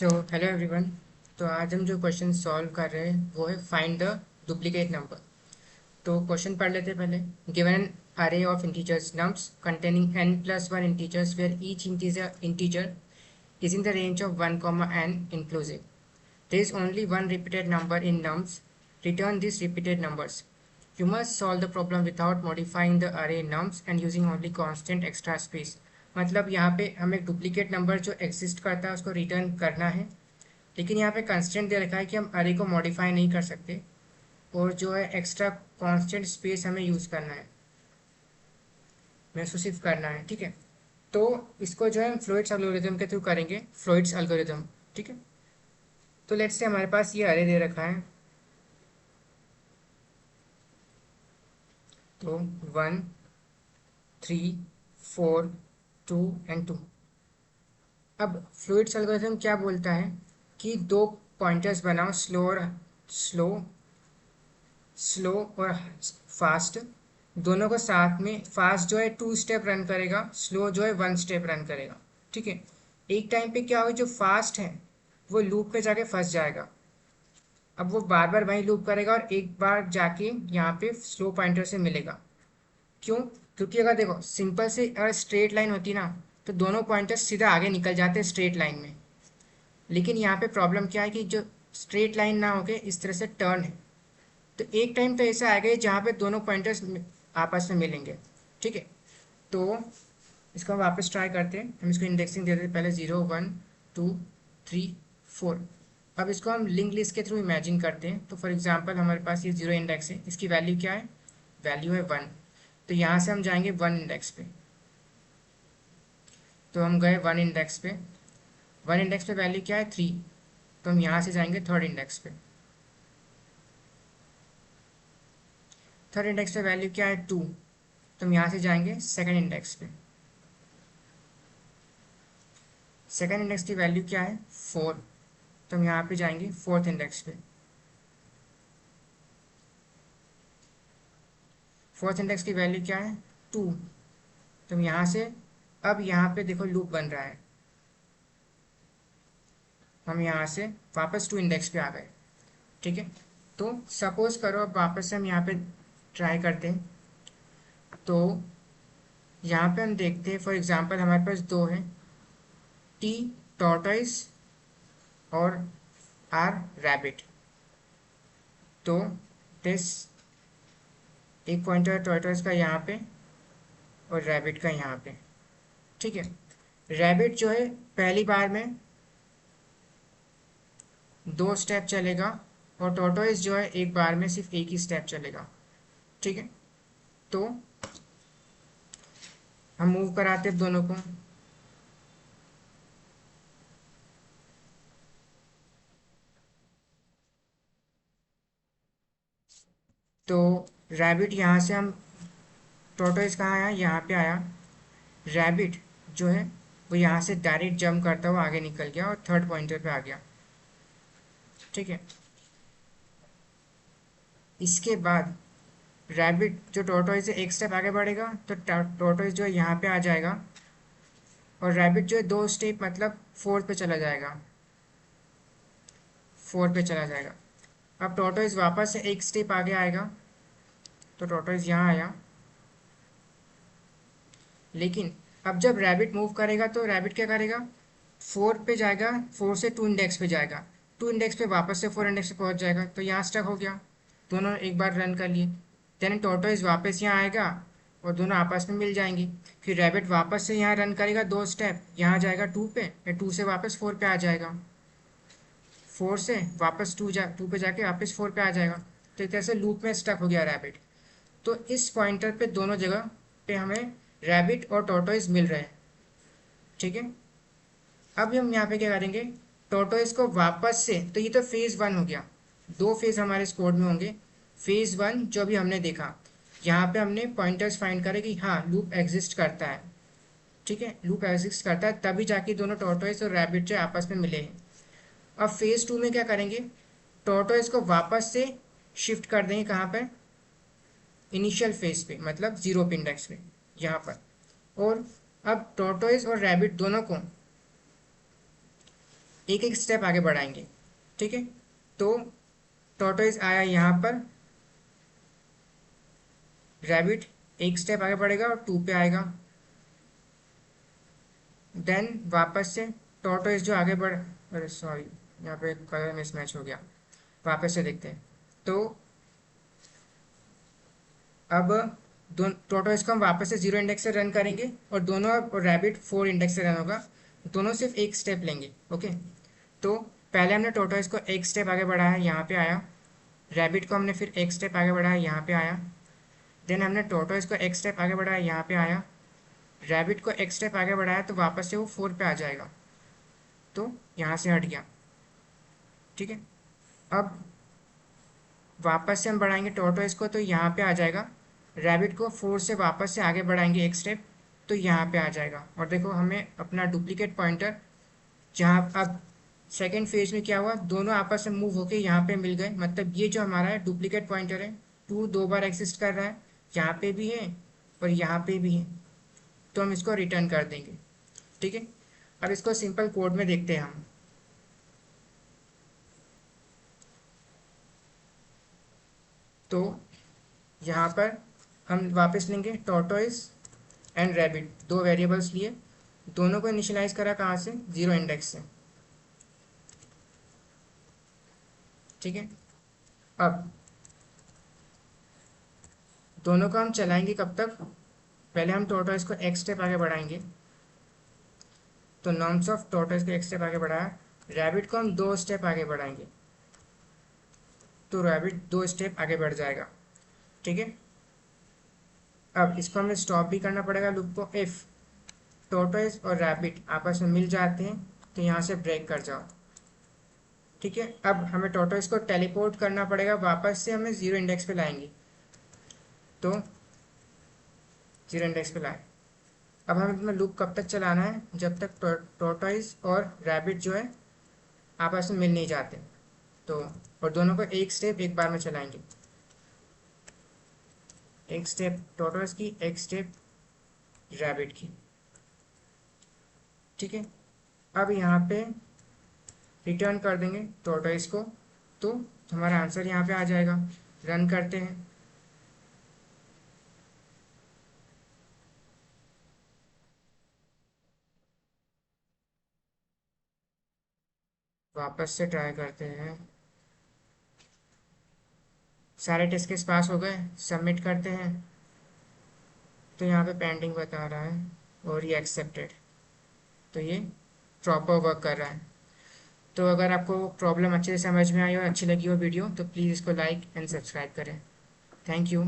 Hello everyone. तो आज हम जो क्वेश्चन सॉल्व कर रहे हैं वो है फाइंड द डुप्लीकेट नंबर। तो क्वेश्चन पढ़ लेते हैं पहले। Given an array of integers nums containing n plus 1 integers where each integer is in the range of 1 comma n inclusive. There is only one repeated number in nums. Return these repeated numbers. You must solve the problem without modifying the array nums and using only constant extra space. मतलब यहाँ पे हमें duplicate number जो exist करता है उसको return करना है, लेकिन यहाँ पे कंस्टेंट दे रखा है कि हम अरे को मॉडिफाई नहीं कर सकते, और जो है एक्स्ट्रा कांस्टेंट स्पेस हमें यूज़ करना है, हमें उसको सिर्फ करना है। ठीक है, तो इसको जो है हम फ्लोइड्स एल्गोरिथम के थ्रू करेंगे, फ्लोइड्स एल्गोरिथम। ठीक है, तो लेट्स से हमारे पास ये अरे दे रखा है, तो 1 3 4 2 एंड 2। अब फ्लूइड्स एल्गोरिथम क्या बोलता है कि दो पॉइंटर्स बनाओ, स्लो स्लो और फास्ट, दोनों को साथ में। फास्ट जो है 2 स्टेप रन करेगा, स्लो जो है 1 स्टेप रन करेगा। ठीक है, एक टाइम पे क्या होगा, जो फास्ट है वो लूप पे जाके फंस जाएगा। अब वो बार बार वही लूप करेगा और एक बार जाके यहाँ पे स्लो पॉइंटर से मिलेगा। क्यों? क्योंकि अगर देखो सिंपल से अगर स्ट्रेट लाइन होती ना तो दोनों पॉइंटर्स सीधा आगे निकल जाते स्ट्रेट लाइन में। लेकिन यहाँ पे प्रॉब्लम क्या है कि जो स्ट्रेट लाइन ना होके इस तरह से टर्न है, तो एक टाइम तो ऐसा आएगा जहाँ पे दोनों पॉइंटर्स आपस में मिलेंगे। ठीक है, तो इसको हम वापस ट्राई करते हैं। हम इसको इंडेक्सिंग दे देते हैं, पहले 0 1 2 3 4। अब इसको हम लिंक लिस्ट के थ्रू इमेजिन करते हैं। तो फॉर एग्जांपल हमारे पास ये 0 इंडेक्स है, इसकी वैल्यू क्या है, वैल्यू है 1। तो यहाँ से हम जाएंगे 1 इंडेक्स पे, तो हम गए 1 इंडेक्स पे। 1 इंडेक्स पे वैल्यू क्या है, 3। तो हम यहाँ से जाएंगे थर्ड इंडेक्स पे। थर्ड इंडेक्स पे वैल्यू क्या है, 2। तो हम यहाँ से जाएंगे सेकंड इंडेक्स पे। सेकंड इंडेक्स की वैल्यू क्या है, 4। तो हम यहाँ पे जाएंगे फोर्थ इंडेक्स पे। फोर्थ इंडेक्स की वैल्यू क्या है, 2। तो हम यहाँ से, अब यहाँ पे देखो लूप बन रहा है, हम यहाँ से वापस 2 इंडेक्स पे आ गए। ठीक है, तो सपोज करो अब वापस से हम यहाँ पे ट्राई करते हैं। तो यहाँ पे हम देखते हैं, फॉर एग्जांपल हमारे पास दो है, टी टॉर्टोइस और आर रैबिट। तो दिस एक पॉइंटर टॉर्टोइस का यहाँ पे और रैबिट का यहाँ पे। ठीक है, रैबिट जो है पहली बार में 2 स्टेप चलेगा, और टॉर्टोइस जो है एक बार में सिर्फ एक ही स्टेप चलेगा। ठीक है, तो हम मूव कराते हैं दोनों को। तो रैबिट यहाँ से हम, टॉर्टोइस कहाँ आया, यहाँ पे आया। रैबिट जो है वो यहाँ से डायरेक्ट जंप करता हुआ आगे निकल गया और थर्ड पॉइंटर पे आ गया। ठीक है, इसके बाद रैबिट जो टॉर्टोइस से एक स्टेप आगे बढ़ेगा, तो टॉर्टोइस जो है यहाँ पे आ जाएगा, और रैबिट जो है 2 स्टेप मतलब फोर्थ पे चला जाएगा, फोर्थ पे चला जाएगा। अब टॉर्टोइस वापस से एक स्टेप आगे आएगा, तो टॉर्टोइस यहाँ आया। लेकिन अब जब रैबिट मूव करेगा तो रैबिट क्या करेगा, 4 पे जाएगा, 4 से 2 इंडेक्स पे जाएगा, 2 इंडेक्स पे वापस से 4 इंडेक्स पे पहुंच जाएगा, तो यहाँ स्टक हो गया। दोनों एक बार रन कर लिए, देन टॉर्टोइस वापस यहाँ आएगा और दोनों आपस में मिल जाएंगी। फिर रैबिट वापस से यहाँ रन करेगा 2 स्टेप, यहाँ जाएगा 2 पे, या 2 से वापस 4 पे आ जाएगा, 4 से वापस 2 पे जाके वापस 4 पे आ जाएगा। तो एक तरह से लूप में स्टक हो गया रैबिट। तो इस पॉइंटर पे दोनों जगह पे हमें रैबिट और टॉर्टोइस मिल रहे हैं। ठीक है, अब हम यहाँ पे क्या करेंगे, टॉर्टोइस को वापस से, तो ये तो फेज 1 हो गया, 2 फेज हमारे इस कोड में होंगे। फेज 1 जो भी हमने देखा, यहाँ पे हमने पॉइंटर्स फाइंड करे कि हाँ लूप एग्जिस्ट करता है। ठीक है, लूप एग्जिस्ट करता है तभी जाके दोनों टॉर्टोइस और रैबिट जो आपस में मिले हैं। अब फेज 2 में क्या करेंगे, टॉर्टोइस को वापस से शिफ्ट कर देंगे कहाँ पर, इनिशियल फेज पे, मतलब 0 पे इंडेक्स पे यहाँ पर। और अब टॉर्टोइस और रैबिट दोनों को एक एक स्टेप आगे बढ़ाएंगे। ठीक है, तो टॉर्टोइज आया यहाँ पर, रैबिट एक स्टेप आगे बढ़ेगा और 2 पे आएगा। देन वापस से टॉर्टोइज जो आगे बढ़, अरे सॉरी, यहाँ पे कलर मिसमैच हो गया, वापस से देखते हैं। तो अब दोनों टॉर्टोइज को हम वापस से 0 इंडेक्स से रन करेंगे और दोनों, अब रैबिट 4 इंडेक्स से रन होगा। दोनों सिर्फ एक स्टेप लेंगे। ओके, तो पहले हमने टॉर्टोइज को एक स्टेप आगे बढ़ाया, यहाँ पे आया। रैबिट को हमने फिर एक स्टेप आगे बढ़ाया, यहाँ पे आया। देन हमने टॉर्टोइज को एक स्टेप आगे बढ़ाया, यहाँ पे आया। रैबिट को एक स्टेप आगे बढ़ाया तो वापस से वो 4 पे आ जाएगा, तो यहाँ से हट गया। ठीक है, अब वापस से हम बढ़ाएंगे टॉर्टोइज को तो यहाँ पे आ जाएगा। रैबिट को 4 से वापस से आगे बढ़ाएंगे एक स्टेप, तो यहाँ पे आ जाएगा। और देखो हमें अपना डुप्लीकेट पॉइंटर, जहाँ अब सेकेंड फेज में क्या हुआ, दोनों आपस में मूव होके यहाँ पे मिल गए। मतलब ये जो हमारा है डुप्लीकेट पॉइंटर है, 2 दो बार एग्जिस्ट कर रहा है, यहाँ पे भी है और यहाँ पे भी है, तो हम इसको रिटर्न कर देंगे। ठीक है, अब इसको सिंपल कोड में देखते हैं हम। तो यहाँ पर हम वापस लेंगे टॉर्टोइज एंड रैबिट, दो वेरिएबल्स लिए, दोनों को इनिशियलाइज करा कहाँ से, 0 इंडेक्स से। ठीक है, अब दोनों को हम चलाएंगे कब तक, पहले हम टॉर्टोइज को एक स्टेप आगे बढ़ाएंगे, तो नॉर्म्स ऑफ टॉर्टोइज को एक स्टेप आगे बढ़ाया। रैबिट को हम 2 स्टेप आगे बढ़ाएंगे, तो रैबिट 2 स्टेप आगे बढ़ जाएगा। ठीक है, अब इसको हमें स्टॉप भी करना पड़ेगा लूप को। इफ टॉर्टोइज और रैबिट आपस में मिल जाते हैं तो यहाँ से ब्रेक कर जाओ। ठीक है, अब हमें टॉर्टोइज को टेलीपोर्ट करना पड़ेगा, वापस से हमें 0 इंडेक्स पे लाएंगे, तो 0 इंडेक्स पे लाए। अब हमें अपना लूप कब तक चलाना है, जब तक टॉर्टोइज और रैबिट जो है आपस में मिल नहीं जाते। तो और दोनों को एक स्टेप एक बार में चलाएंगे, एक स्टेप टॉर्टोइज की, एक स्टेप रैबिट की। ठीक है, अब यहाँ पे रिटर्न कर देंगे टॉर्टोइज को, तो हमारा आंसर यहाँ पे आ जाएगा। रन करते हैं, वापस से ट्राई करते हैं। सारे टेस्ट केस पास हो गए, सबमिट करते हैं, तो यहाँ पे पेंडिंग बता रहा है और ये एक्सेप्टेड, तो ये प्रॉपर वर्क कर रहा है। तो अगर आपको प्रॉब्लम अच्छे से समझ में आई हो, अच्छी लगी हो वीडियो, तो प्लीज़ इसको लाइक एंड सब्सक्राइब करें। Thank you.